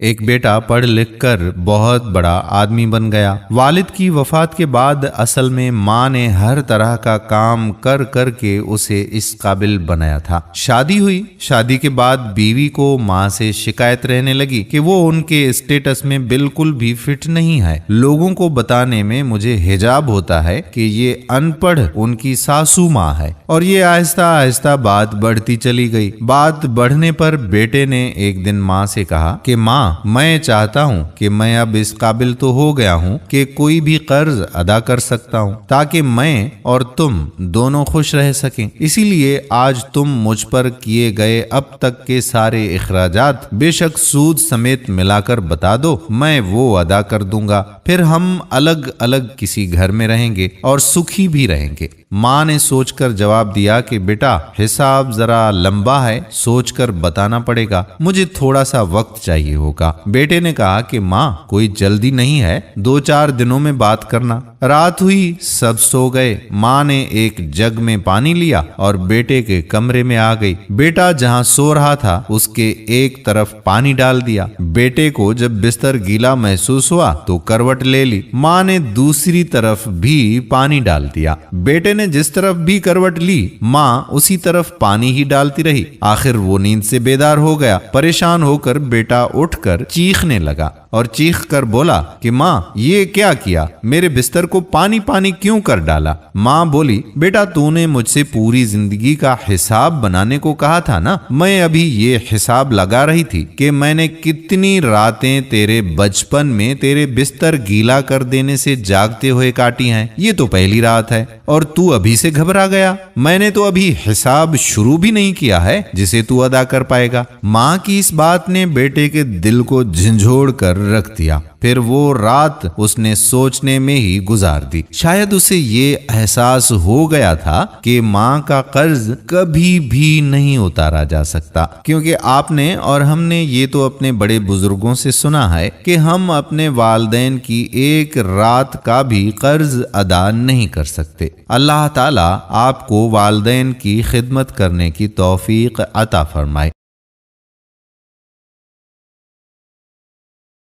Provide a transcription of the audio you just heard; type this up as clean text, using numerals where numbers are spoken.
ایک بیٹا پڑھ لکھ کر بہت بڑا آدمی بن گیا۔ والد کی وفات کے بعد اصل میں ماں نے ہر طرح کا کام کر کر کے اسے اس قابل بنایا تھا۔ شادی ہوئی، شادی کے بعد بیوی کو ماں سے شکایت رہنے لگی کہ وہ ان کے اسٹیٹس میں بالکل بھی فٹ نہیں ہے۔ لوگوں کو بتانے میں مجھے حجاب ہوتا ہے کہ یہ ان پڑھ ان کی ساسو ماں ہے، اور یہ آہستہ آہستہ بات بڑھتی چلی گئی۔ بات بڑھنے پر بیٹے نے ایک دن ماں سے کہا کہ ماں، میں چاہتا ہوں کہ میں اب اس قابل تو ہو گیا ہوں کہ کوئی بھی قرض ادا کر سکتا ہوں، تاکہ میں اور تم دونوں خوش رہ سکیں۔ اسی لیے آج تم مجھ پر کیے گئے اب تک کے سارے اخراجات بے شک سود سمیت ملا کر بتا دو، میں وہ ادا کر دوں گا، پھر ہم الگ الگ کسی گھر میں رہیں گے اور سکھی بھی رہیں گے۔ ماں نے سوچ کر جواب دیا کہ بیٹا، حساب ذرا لمبا ہے، سوچ کر بتانا پڑے گا، مجھے تھوڑا سا وقت چاہیے ہوگا۔ بیٹے نے کہا کہ ماں، کوئی جلدی نہیں ہے، 2-4 دنوں میں بات کرنا۔ رات ہوئی، سب سو گئے۔ ماں نے ایک جگ میں پانی لیا اور بیٹے کے کمرے میں آ گئی۔ بیٹا جہاں سو رہا تھا اس کے ایک طرف پانی ڈال دیا۔ بیٹے کو جب بستر گیلا محسوس ہوا تو کروٹ لے لی۔ ماں نے دوسری طرف بھی پانی ڈال دیا۔ بیٹے نے جس طرف بھی کروٹ لی، ماں اسی طرف پانی ہی ڈالتی رہی۔ آخر وہ نیند سے بیدار ہو گیا۔ پریشان ہو کر بیٹا اٹھ کر چیخنے لگا اور چیخ کر بولا کہ ماں، یہ کیا کیا؟ میرے بستر کو پانی پانی کیوں کر ڈالا؟ ماں بولی، بیٹا تو نے مجھ سے پوری زندگی کا حساب بنانے کو کہا تھا نا، میں ابھی یہ حساب لگا رہی تھی کہ میں نے کتنی راتیں تیرے بچپن میں تیرے بستر گیلا کر دینے سے جاگتے ہوئے کاٹی ہیں۔ یہ تو پہلی رات ہے اور تو ابھی سے گھبرا گیا۔ میں نے تو ابھی حساب شروع بھی نہیں کیا ہے جسے تو ادا کر پائے گا۔ ماں کی اس بات نے بیٹے کے دل کو جھنجھوڑ کر رکھ دیا۔ پھر وہ رات اس نے سوچنے میں ہی گزار دی۔ شاید اسے یہ احساس ہو گیا تھا کہ ماں کا قرض کبھی بھی نہیں اتارا جا سکتا، کیونکہ آپ نے اور ہم نے یہ تو اپنے بڑے بزرگوں سے سنا ہے کہ ہم اپنے والدین کی ایک رات کا بھی قرض ادا نہیں کر سکتے۔ اللہ تعالیٰ آپ کو والدین کی خدمت کرنے کی توفیق عطا فرمائے۔